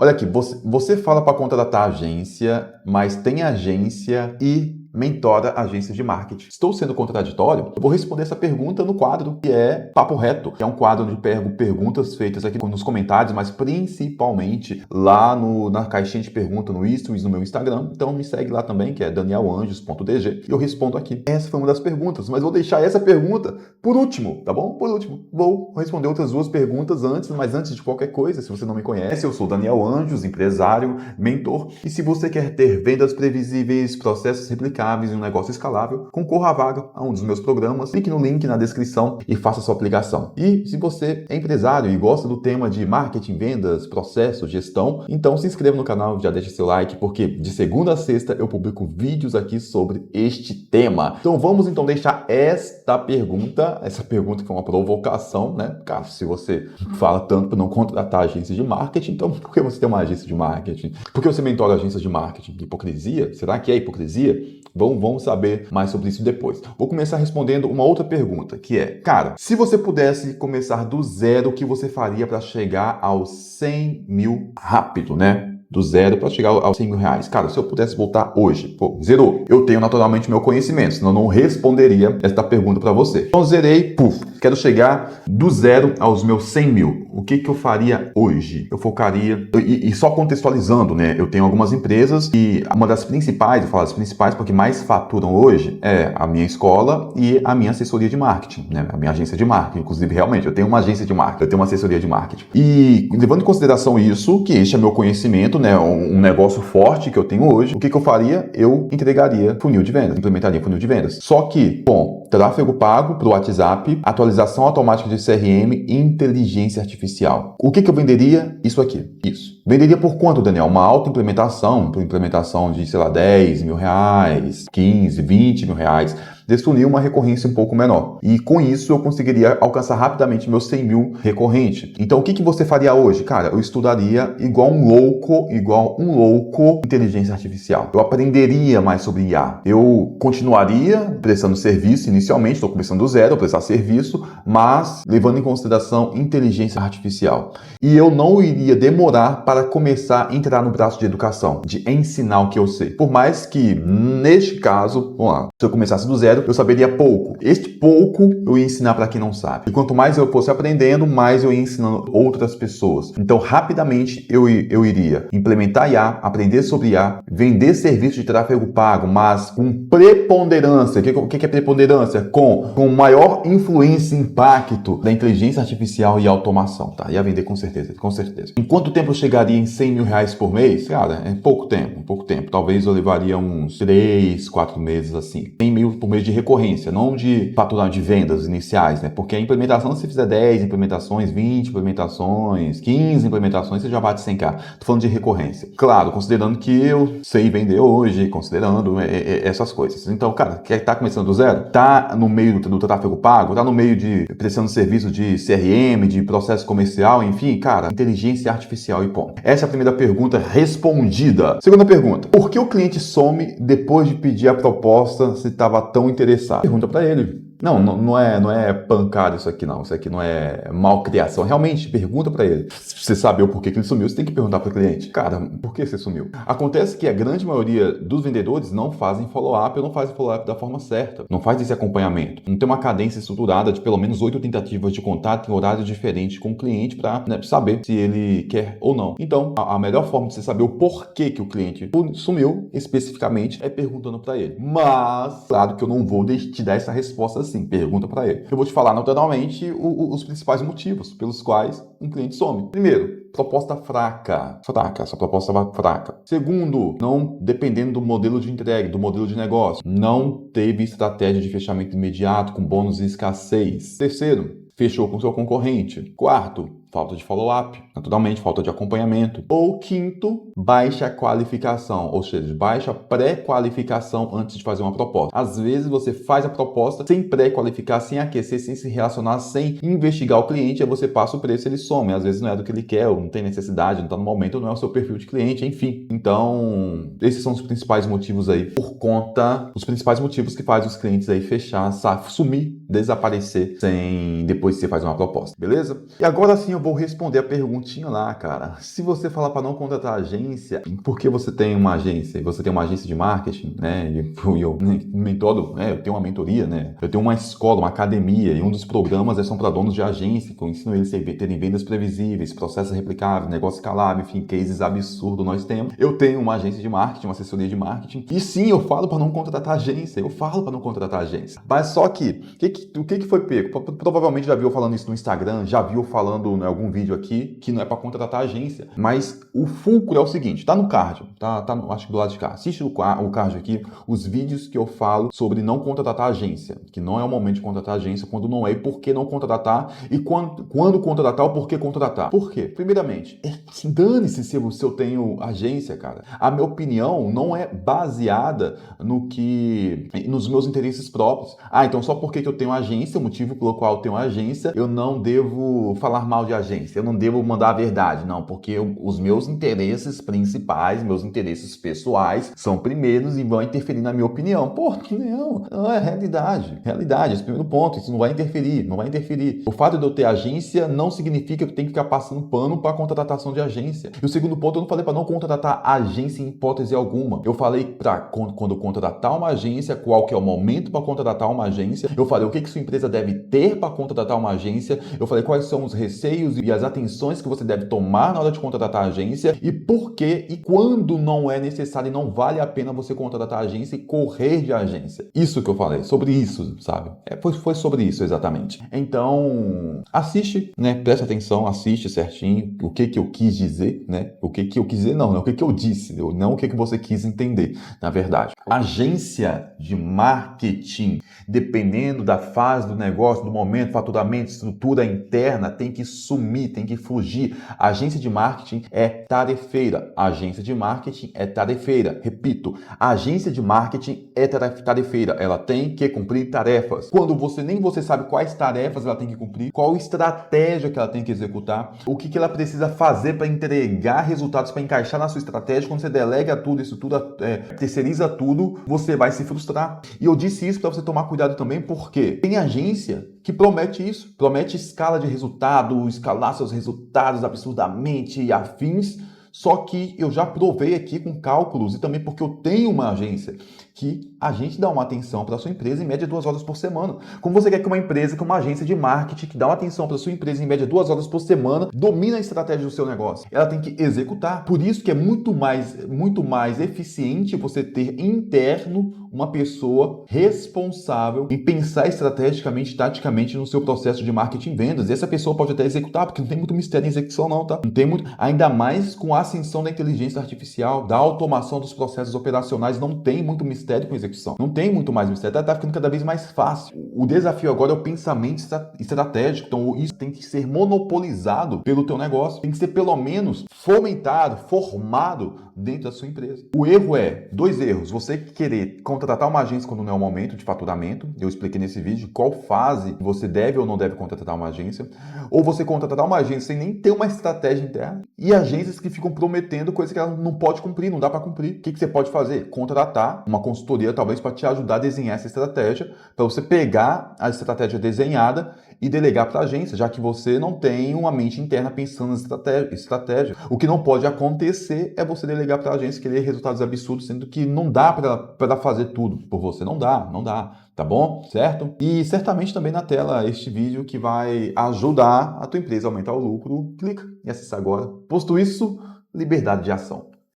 Olha aqui, você fala para contratar agência, mas tem agência e mentora agências de marketing. Estou sendo contraditório? Eu vou responder essa pergunta no quadro que é Papo Reto, que é um quadro onde pego perguntas feitas aqui nos comentários, mas principalmente lá na caixinha de pergunta no Stories, no meu Instagram. Então me segue lá também, que é danielanjos.dg, e eu respondo aqui. Essa foi uma das perguntas, mas vou deixar essa pergunta por último, tá bom? Por último. Vou responder outras duas perguntas antes, mas antes de qualquer coisa, se você não me conhece, eu sou Daniel Anjos, empresário, mentor, e se você quer ter vendas previsíveis, processos replicáveis e um negócio escalável, concorra à vaga a um dos meus programas, clique no link na descrição e faça sua aplicação. E se você é empresário e gosta do tema de marketing, vendas, processo, gestão, então se inscreva no canal, já deixa seu like, porque de segunda a sexta eu publico vídeos aqui sobre este tema. Então vamos então deixar essa pergunta que foi uma provocação, né? Cara, se você fala tanto para não contratar agências de marketing, então por que você tem uma agência de marketing? Por que você mentora agências de marketing? Hipocrisia? Será que é hipocrisia? Vamos saber mais sobre isso depois. Vou começar respondendo uma outra pergunta, que é, cara, se você pudesse começar do zero, o que você faria para chegar aos 100 mil rápido, né? Do zero para chegar aos 100 mil reais. Cara, se eu pudesse voltar hoje, zerou. Eu tenho naturalmente meu conhecimento, senão eu não responderia esta pergunta para você. Então zerei, quero chegar do zero aos meus 100 mil. O que eu faria hoje? Eu focaria, e só contextualizando, né? Eu tenho algumas empresas e uma das principais, eu falo das principais porque mais faturam hoje é a minha escola e a minha assessoria de marketing, né? A minha agência de marketing. Inclusive, realmente, eu tenho uma agência de marketing, eu tenho uma assessoria de marketing. E levando em consideração isso, que este é meu conhecimento, né, um negócio forte que eu tenho hoje, o que eu faria? Eu entregaria funil de vendas, implementaria funil de vendas. Só que, tráfego pago para o WhatsApp, atualização automática de CRM e inteligência artificial. O que eu venderia? Isso aqui. Isso. Venderia por quanto, Daniel? Uma auto-implementação, por implementação de, 10 mil reais, 15, 20 mil reais. Desse funil, uma recorrência um pouco menor. E com isso, eu conseguiria alcançar rapidamente meus 100 mil recorrente. Então, o que você faria hoje? Cara, eu estudaria igual um louco, inteligência artificial. Eu aprenderia mais sobre IA. Eu continuaria prestando serviço inicialmente, estou começando do zero, prestar serviço, mas levando em consideração inteligência artificial. E eu não iria demorar para começar a entrar no braço de educação, de ensinar o que eu sei. Por mais que, neste caso, se eu começasse do zero, eu saberia pouco. Este pouco eu ia ensinar para quem não sabe. E quanto mais eu fosse aprendendo, mais eu ia ensinando outras pessoas. Então, rapidamente, eu iria implementar IA, aprender sobre IA, vender serviços de tráfego pago, mas com preponderância. O que é preponderância? Com maior influência e impacto da inteligência artificial e automação. Tá? Ia vender com certeza, com certeza. Em quanto tempo eu chegaria em 100 mil reais por mês? Cara, é pouco tempo. Talvez eu levaria uns 3, 4 meses assim. 100 mil por mês de recorrência, não de faturar de vendas iniciais, né? Porque a implementação, se fizer 10 implementações, 20 implementações, 15 implementações, você já bate 100k. Tô falando de recorrência. Claro, considerando que eu sei vender hoje, considerando essas coisas. Então, cara, quer tá começando do zero? Tá no meio do tráfego pago? Tá no meio de prestando serviço de CRM, de processo comercial, enfim, cara, inteligência artificial e ponto. Essa é a primeira pergunta respondida. Segunda pergunta, por que o cliente some depois de pedir a proposta se estava tão interessado? Pergunta para ele. Não é pancada isso aqui não. Isso aqui não é malcriação. Realmente, pergunta para ele. Se você saber o porquê que ele sumiu, você tem que perguntar para o cliente. Cara, por que você sumiu? Acontece que a grande maioria dos vendedores não fazem follow-up ou não fazem follow-up da forma certa. Não faz esse acompanhamento. Não tem uma cadência estruturada de pelo menos 8 tentativas de contato em horário diferente com o cliente para saber se ele quer ou não. Então, a melhor forma de você saber o porquê que o cliente sumiu especificamente é perguntando para ele. Mas, claro que eu não vou te dar essa resposta assim, pergunta para ele. Eu vou te falar naturalmente os principais motivos pelos quais um cliente some. Primeiro, proposta fraca. Essa proposta vai fraca. Segundo, não dependendo do modelo de entrega, do modelo de negócio. Não teve estratégia de fechamento imediato com bônus e escassez. Terceiro, fechou com seu concorrente. Quarto, falta de follow-up, naturalmente, falta de acompanhamento. Ou quinto, baixa qualificação, ou seja, baixa pré-qualificação antes de fazer uma proposta. Às vezes você faz a proposta sem pré-qualificar, sem aquecer, sem se relacionar, sem investigar o cliente, aí você passa o preço e ele some. Às vezes não é do que ele quer, ou não tem necessidade, não está no momento, não é o seu perfil de cliente, enfim. Então, esses são os principais motivos aí, os principais motivos que fazem os clientes aí fechar, sumir, desaparecer, sem depois você faz uma proposta, beleza? E agora sim eu vou responder a perguntinha lá, cara. Se você falar para não contratar agência, porque você tem uma agência, você tem uma agência de marketing, né? E eu mentoro, né? Eu tenho uma mentoria, né? Eu tenho uma escola, uma academia, e um dos programas são para donos de agência, que eu ensino eles a terem vendas previsíveis, processos replicáveis, negócio escalável, enfim, cases absurdos nós temos. Eu tenho uma agência de marketing, uma assessoria de marketing, e sim, eu falo para não contratar agência, Mas só que, o que foi pego? Provavelmente já viu falando isso no Instagram, já viu falando em algum vídeo aqui, que não é para contratar agência. Mas o fulcro é o seguinte, tá no card, acho que do lado de cá. Assiste o card aqui, os vídeos que eu falo sobre não contratar agência, que não é o momento de contratar agência, quando não é, e por que não contratar, e quando contratar, o porquê contratar. Por quê? Primeiramente, dane-se se eu tenho agência, cara. A minha opinião não é baseada nos meus interesses próprios. Então só porque eu tenho agência, o motivo pelo qual eu tenho agência, eu não devo falar mal de agência, eu não devo mandar a verdade, não, porque os meus interesses principais, meus interesses pessoais são primeiros e vão interferir na minha opinião. Pô, não é realidade, esse é o primeiro ponto, isso não vai interferir. O fato de eu ter agência não significa que eu tenho que ficar passando pano para contratação de agência. E o segundo ponto, eu não falei para não contratar agência em hipótese alguma. Eu falei para quando contratar uma agência, qual que é o momento para contratar uma agência. Eu falei o que sua empresa deve ter para contratar uma agência. Eu falei quais são os receios e as atenções que você deve tomar na hora de contratar a agência e por que e quando não é necessário e não vale a pena você contratar a agência e correr de agência. Isso que eu falei, sobre isso, sabe? Foi sobre isso exatamente. Então, assiste, né? Presta atenção, assiste certinho o que eu quis dizer, né? O que eu quis dizer não, o que eu disse, não o que você quis entender, na verdade. Agência de marketing, dependendo da fase do negócio, do momento, faturamento, estrutura interna, tem que sumir, tem que fugir. Agência de marketing é tarefeira. Repito, agência de marketing é tarefeira. Ela tem que cumprir tarefas. Quando nem você sabe quais tarefas ela tem que cumprir, qual estratégia que ela tem que executar, o que ela precisa fazer para entregar resultados, para encaixar na sua estratégia, quando você delega tudo, isso tudo, terceiriza tudo, você vai se frustrar. E eu disse isso para você tomar cuidado também, porque tem agência que promete isso, promete escala de resultado, escalar seus resultados absurdamente e afins, só que eu já provei aqui com cálculos e também porque eu tenho uma agência que a gente dá uma atenção para a sua empresa em média 2 horas por semana. Como você quer que uma empresa, que uma agência de marketing que dá uma atenção para a sua empresa em média 2 horas por semana, domina a estratégia do seu negócio? Ela tem que executar. Por isso que é muito mais eficiente você ter interno uma pessoa responsável em pensar estrategicamente, taticamente no seu processo de marketing e vendas. E essa pessoa pode até executar, porque não tem muito mistério em execução não, tá? Não tem muito, ainda mais com a ascensão da inteligência artificial, da automação dos processos operacionais, não tem muito mistério com execução. Não tem muito mais mistério, tá ficando cada vez mais fácil. O desafio agora é o pensamento estratégico, então isso tem que ser monopolizado pelo teu negócio, tem que ser pelo menos fomentado, formado dentro da sua empresa. O erro é, 2 erros, você querer contratar uma agência quando não é o momento de faturamento, eu expliquei nesse vídeo qual fase você deve ou não deve contratar uma agência, ou você contratar uma agência sem nem ter uma estratégia interna, e agências que ficam prometendo coisas que ela não pode cumprir, não dá para cumprir. O que você pode fazer? Contratar uma consultoria talvez para te ajudar a desenhar essa estratégia, para você pegar a estratégia desenhada e delegar para a agência, já que você não tem uma mente interna pensando na estratégia. O que não pode acontecer é você delegar para a agência, querer resultados absurdos, sendo que não dá para fazer tudo por você. Não dá, tá bom? Certo? E certamente também na tela este vídeo que vai ajudar a tua empresa a aumentar o lucro. Clica e acessa agora. Posto isso, liberdade de ação.